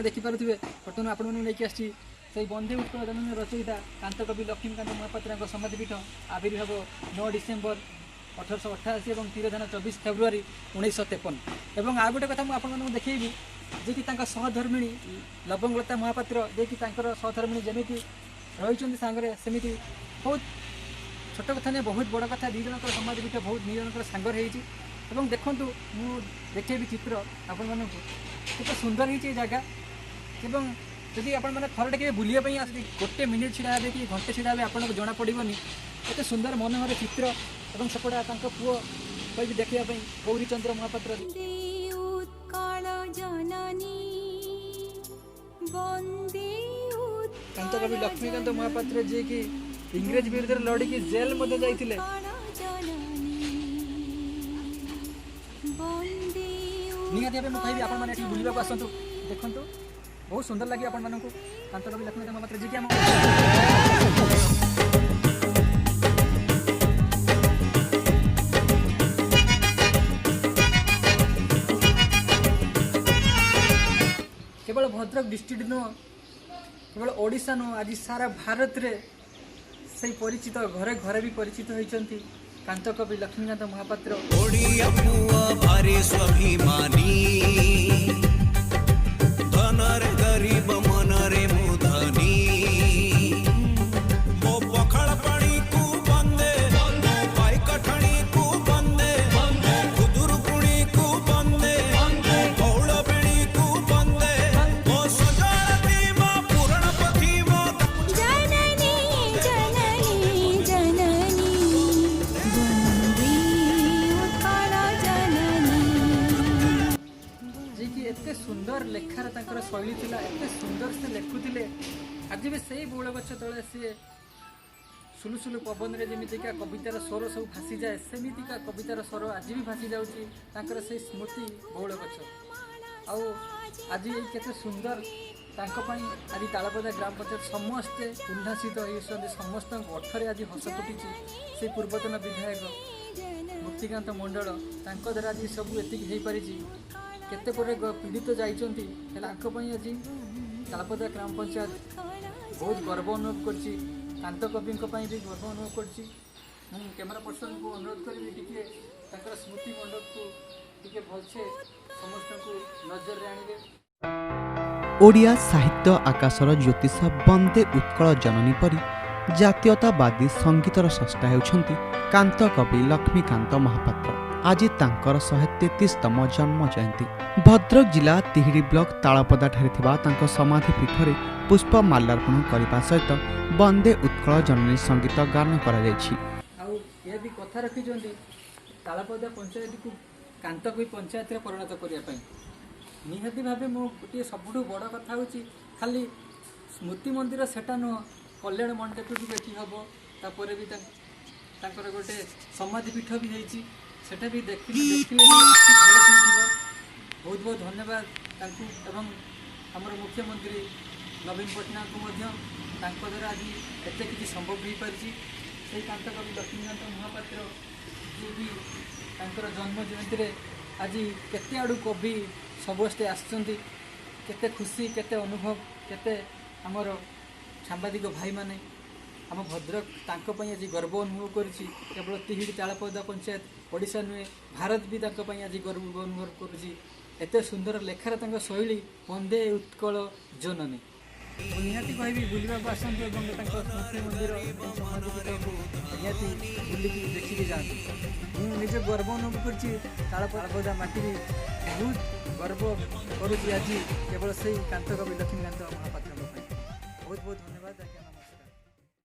देखिपे बर्तमान आपण लेकिन आसी से बंदे उत्कल जननी रचयिता कांतकवि लक्ष्मीकांत महापात्र समाधिपीठ आविर्भाव 9 डिसेम्बर 1888 और तिरोधान 24 फेब्रुआरी 1953 और आ गए कथा मुझे देखी जे कि सहधर्मिणी लवंगलता महापात्र जे कि सहधर्मिणी जमी रही सांगे सेमती बहुत छोट कथा नहीं बहुत बड़ कथा दी जन समाधिपीठ बहुत दी जन सांगर हो देखु मुझे देखेबी चित्र आपण मानक सुंदर हो जगह एवं जदि आप थरटे के बुलापी आस गोटे मिनिट छिड़ा हे कि घंटे छिड़ा हे आपको जना पड़ोनी एत सुंदर मनोहर चित्र और सेपटे पुओ कह देखा गौरीचंद्र महापात्र कांतकवि लक्ष्मीकांत महापात्र जी कि इंग्रेज विरुद्ध लड़की जेल जाते निहाती भाव मुझे कहबी आप बुलवाक आसतु देखु बहुत सुंदर लगे आपण मानक कांतकवि लक्ष्मीकांत महापात्र जी कि केवल भद्रक डिस्ट्रिक्ट नुह केवल ओडिशा नुह आज सारा भारत रे से परिचित घरे घरे भी परिचित होती कांतकवि लक्ष्मीकांत महापात्र ओडिया पुआ भारी स्वाभिमानी धनर गरीब मनरे मुधनी मो पखाड़ पानी को बंदे मो पाई कठणी को बंदे खुदुर कुणी को बंदे बौड़ बेणी को बंदे मो सजाती मो पूरण पथी मो जननी जननी जननी बंदी उत्कल जननी जी कि एते सुंदर लेखार शैली थी एत सुंदर से लिखुले आज भी से बौड़ गछ तले सी सुलु सुलु पवन में जमीका कवितार स्वर सब भासी जाए सेमिका कवितार स्वर आज भी भासी जाऊँगी से स्मृति बौड़ गछ आज ये केते सुंदर आज तालपदा ग्राम पंचायत समस्ते उल्लासित होती समस्त अर्थर आज हस फुटी से पूर्वतन विधायक मुक्तिकांत मंडल द्वारा आज सब एति पारी केते पर पीड़ित जाइंट आज तालपदा ग्राम पंचायत बहुत गर्व अनुभव करची कांतकवि भी गर्व अनुभव करची कैमेरा पर्सन को अनुरोध करी टिके स्मृति मंडप को टिके भलसे समस्त को नजर रे आनिबे। ओडिया साहित्य आकाशर ज्योतिष बंदे उत्कल जननी परी जातीयतावादी संगीतर स्रष्टा हेउछंती कांतकवि लक्ष्मीकांत महापात्र। आज तांकर 133तम जन्म जयंती भद्रक जिला तिहिड़ी ब्लॉक तालपदा ठारे थिबा तांको समाधि पीठरे पुष्प माल्यार्पण करने सहित बंदे उत्कल जननी संगीत गान करा जायछि। आउ ये भी कथा रखी जंती तालपदा पंचायत को कांतकवि पंचायत रे परिणत करिया पई निहाती भाबे मो गोटे सबुठु बड़ कथा होछि खाली स्मृति मंदिर सेटा न कल्याण मंडप भी देखि हबो तापर भी तांकर गोटे समाधि पीठ भी हेछि सेटा भी देखिले बहुत बहुत धन्यवाद तांकु एवं हमर मुख्यमंत्री नवीन पट्टनायक को द्वारा आज एत कि संभव हो पारि से कांतकवि लक्ष्मीकांत महापात्र जी भी जन्म जयंती आज केते आड़ू कवि सबस्ते आते खुशी केते अनुभव केते आमर सांबादिक भाई माने आम भद्रक तांको आज गर्व अनुभव करुच्ची केवल तिहिड़ी तालपदा पंचायत ओडिशा नुहे भारत भी आज गर्व अनुभव करुच्ची एत सुंदर लेखार शैली वंदे उत्कल जननी निहाती कहबी बुलवाक आसतु स्मृति मंदिर निहाती बुलिकी देखिकी जातु मुझे गर्व अनुभव करुच्ची तालपदा माटी बहुत गर्व करुच्ची आज केवल से कांतकवि लक्ष्मीकांत महापात्र बहुत बहुत धन्यवाद।